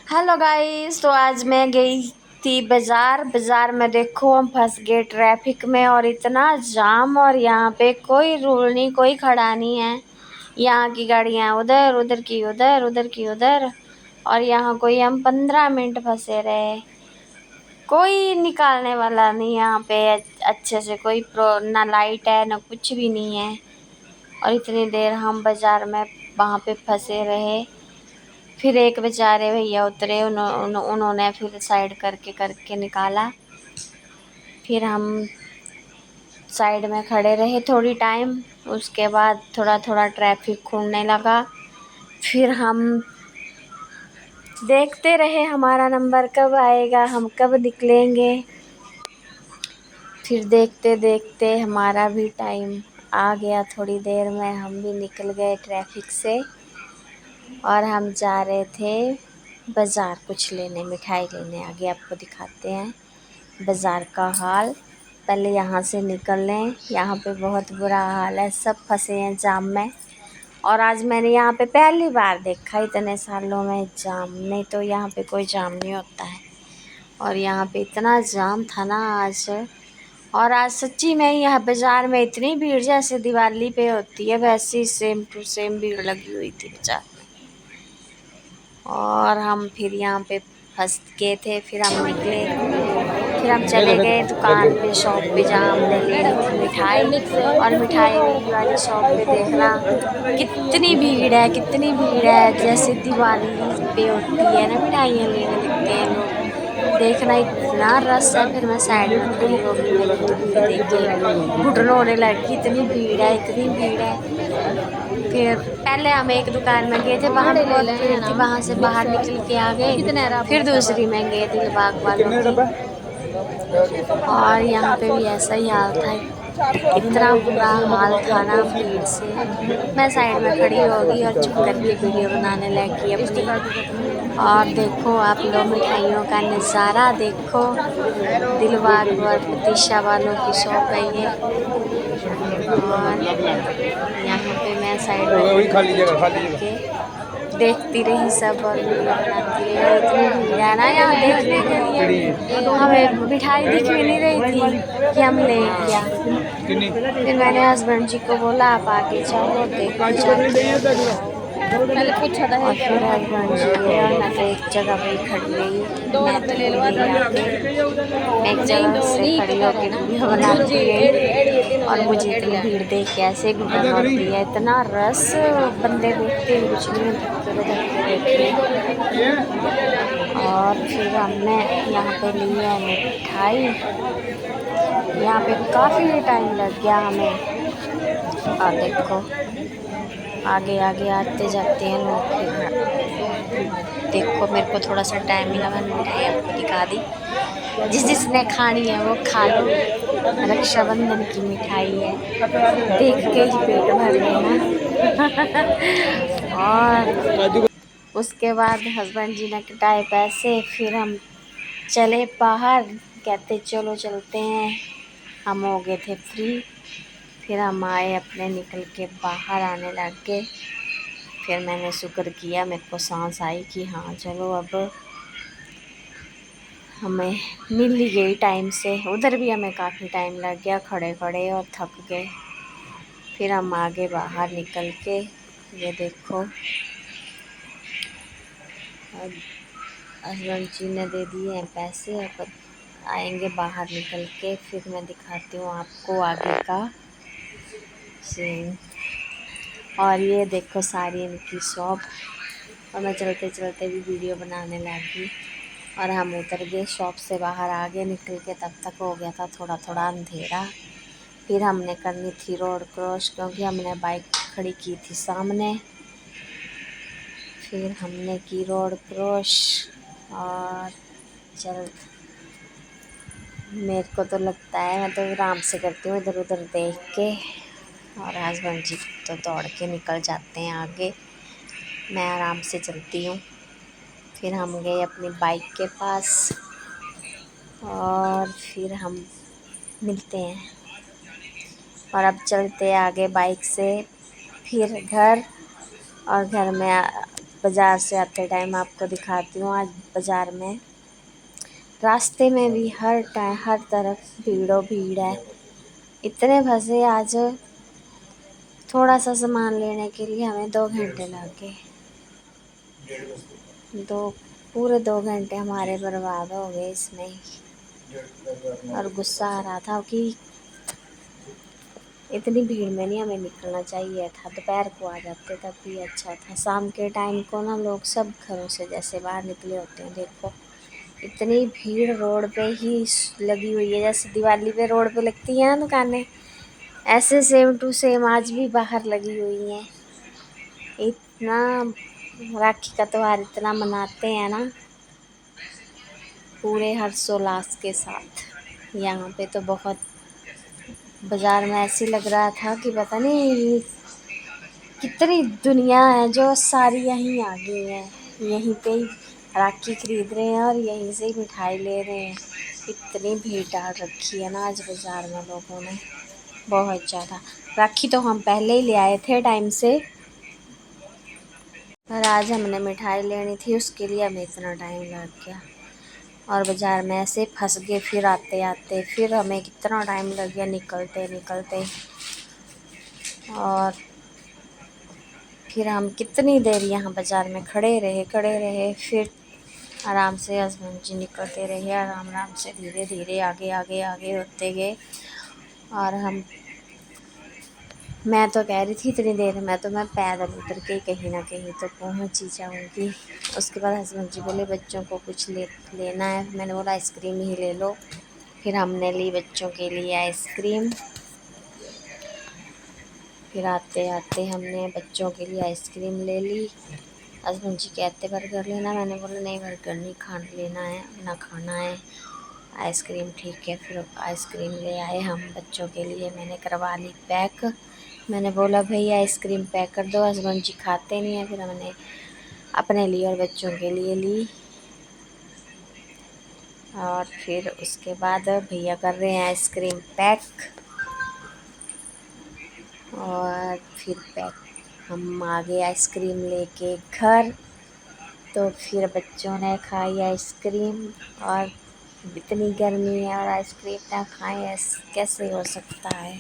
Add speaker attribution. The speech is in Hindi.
Speaker 1: हेलो गाइस, तो आज मैं गई थी बाज़ार में। देखो हम फंस गए ट्रैफिक में और इतना जाम, और यहाँ पे कोई रूल नहीं, कोई खड़ा नहीं है। यहाँ की गाड़ियाँ उधर, उधर की उधर, उधर की उधर, और यहाँ कोई हम 15 मिनट फंसे रहे। कोई निकालने वाला नहीं यहाँ पे अच्छे से, कोई ना लाइट है ना कुछ भी नहीं है। और इतनी देर हम बाज़ार में वहाँ पे फंसे रहे। फिर एक बेचारे भैया उतरे, उन्होंने फिर साइड करके करके निकाला। फिर हम साइड में खड़े रहे थोड़ी टाइम। उसके बाद थोड़ा थोड़ा ट्रैफिक खुलने लगा। फिर हम देखते रहे हमारा नंबर कब आएगा, हम कब निकलेंगे। फिर देखते देखते हमारा भी टाइम आ गया। थोड़ी देर में हम भी निकल गए ट्रैफिक से, और हम जा रहे थे बाज़ार कुछ लेने, मिठाई लेने। आगे आपको दिखाते हैं बाज़ार का हाल। पहले यहाँ से निकल लें, यहाँ पे बहुत बुरा हाल है, सब फंसे हैं जाम में। और आज मैंने यहाँ पे पहली बार देखा इतने सालों में जाम, नहीं तो यहाँ पे कोई जाम नहीं होता है। और यहाँ पे इतना जाम था ना आज। और आज सच्ची में यहाँ बाज़ार में इतनी भीड़ जैसे दिवाली पे होती है, वैसी सेम टू सेम भीड़ लगी हुई थी बाज़ार में। और हम फिर यहाँ पे फंस गए थे। फिर हम निकले, फिर हम चले गए दुकान पे, शॉप पे जहाँ हमने लेनी थी मिठाई। और मिठाई वाली शॉप पे देखना कितनी भीड़ है, कितनी भीड़ है। जैसे दिवाली पे होती है ना, मिठाइयाँ लेने लगते हैं लोग। देखना इतना रस है। फिर मैं साइड में खड़ी हो गई, मेरे तो भीड़ देख के घुटन होने लगी, इतनी भीड़ है, इतनी भीड़ है। फिर पहले हम एक दुकान में गए थे, वहाँ पे बहुत भीड़ थी, वहाँ से बाहर निकल के आ गए। फिर दूसरी में गए दिलबाग वालों की। और यहाँ पे भी ऐसा ही हाल था, इतना बुरा हाल था ना भीड़ से। मैं साइड में खड़ी हो गई और चुप करके वीडियो बनाने लगी अपनी। और देखो आप लोग मिठाइयों का नज़ारा देखो। दिलबाग और प्रतीक्षा वालों की शॉप है ये। और यहाँ पे मैं साइड में देखती रही सब, और वीडियो बनाती रही। और इतनी भीड़ है ना यहाँ देखने के लिए, हमें मिठाई दिख भी नहीं रही थी कि हम ले क्या। फिर मैंने हस्बैंड जी को बोला आप आगे चलो, देखो जाके। और फिर हस्बैंड जी गए, और मैं तो एक जगह पे ही खड़ी रही। मैं तो एक जगह से खड़ी होकर वीडियो बनाती रही। और मुझे इतनी भीड़ देख के ऐसे घुटन होती है, इतना रस, बंदे देखते हुए कुछ नहीं, धक्के धक्के देखिए। और फिर हमने यहाँ पे ली है मिठाई। यहाँ पे काफ़ी टाइम लग गया हमें। और देखो आगे आगे आते जाते हैं लोग। फिर देखो मेरे को थोड़ा सा टाइम मिला, मैंने मिठाई आपको दिखा दी। जिसने खानी है वो खा लो। रक्षाबंधन की मिठाई है, देख के ही पेट भर लेना। और उसके बाद हस्बैंड जी ने कटाए पैसे। फिर हम चले बाहर, कहते चलो चलते हैं। हम हो गए थे फ्री। फिर हम आए अपने, निकल के बाहर आने लग गए। फिर मैंने शुक्र किया, मेरे को सांस आई कि हाँ चलो अब हमें मिल ही गई टाइम से। उधर भी हमें काफ़ी टाइम लग गया खड़े खड़े, और थक गए। फिर हम आगे बाहर निकल के, ये देखो हस्बैंड जी ने दे दिए हैं पैसे। अब आएंगे बाहर निकल के, फिर मैं दिखाती हूँ आपको आगे का सीन। और ये देखो सारी इनकी शॉप। और मैं चलते चलते भी वीडियो बनाने लगी। और हम उतर गए शॉप से बाहर, आगे निकल के तब तक हो गया था थोड़ा थोड़ा अंधेरा। फिर हमने करनी थी रोड क्रॉस, क्योंकि हमने बाइक खड़ी की थी सामने। फिर हमने की रोड क्रॉस। और चल, मेरे को तो लगता है मैं तो आराम से करती हूँ इधर उधर देख के। और हस्बैंड जी तो दौड़ के निकल जाते हैं आगे, मैं आराम से चलती हूँ। फिर हम गए अपनी बाइक के पास, और फिर हम मिलते हैं। और अब चलते आगे बाइक से फिर घर। और घर में बाज़ार से आते टाइम आपको दिखाती हूँ। आज बाज़ार में रास्ते में भी हर तरफ भीड़ों भीड़ है। इतने फंसे आज, थोड़ा सा सामान लेने के लिए हमें 2 घंटे लग गए। दो पूरे 2 घंटे हमारे बर्बाद हो गए इसमें ही। और गुस्सा आ रहा था कि इतनी भीड़ में नहीं हमें निकलना चाहिए था, दोपहर को आ जाते तब भी अच्छा था। शाम के टाइम को ना लोग सब घरों से जैसे बाहर निकले होते हैं। देखो इतनी भीड़ रोड पे ही लगी हुई है, जैसे दिवाली पे रोड पे लगती है ना दुकानें, ऐसे सेम टू सेम आज भी बाहर लगी हुई हैं। इतना राखी का त्योहार इतना मनाते हैं ना पूरे हर्षोल्लास के साथ। यहाँ पे तो बहुत बाज़ार में ऐसे लग रहा था कि पता नहीं कितनी दुनिया है जो सारी यहीं आ गई है, यहीं पे ही राखी खरीद रहे हैं और यहीं से ही मिठाई ले रहे हैं। इतनी भीड़ डाल रखी है ना आज बाज़ार में लोगों ने, बहुत ज़्यादा। राखी तो हम पहले ही ले आए थे टाइम से, पर आज हमने मिठाई लेनी थी उसके लिए हमें इतना टाइम लग गया और बाज़ार में ऐसे फंस गए। फिर आते आते फिर हमें कितना टाइम लग गया निकलते निकलते। और फिर हम कितनी देर यहाँ बाज़ार में खड़े रहे। फिर आराम से हस्बैंड जी निकलते रहे, आराम से धीरे धीरे आगे आगे आगे होते गए। और मैं तो कह रही थी इतनी देर में तो मैं पैदल उतर के कहीं ना कहीं तो पहुँच ही जाऊँगी। उसके बाद हस्बैंड जी बोले बच्चों को कुछ लेना है, मैंने बोला आइसक्रीम ही ले लो। फिर हमने ली बच्चों के लिए आइसक्रीम। फिर आते आते हमने बच्चों के लिए आइसक्रीम ले ली। हस्बैंड जी कहते बर्गर लेना, मैंने बोला नहीं बर्गर नहीं लेना है, ना खाना है, आइसक्रीम ठीक है। फिर आइसक्रीम ले आए हम बच्चों के लिए, मैंने करवा ली पैक। मैंने बोला भैया आइसक्रीम पैक कर दो, हस्बैंड जी खाते नहीं हैं। फिर हमने अपने लिए और बच्चों के लिए ली। और फिर उसके बाद भैया कर रहे हैं आइसक्रीम पैक। और फिर हम आ गए आइसक्रीम लेके घर। तो फिर बच्चों ने खाई आइसक्रीम, और इतनी गर्मी है और आइसक्रीम ना खाएं कैसे हो सकता है।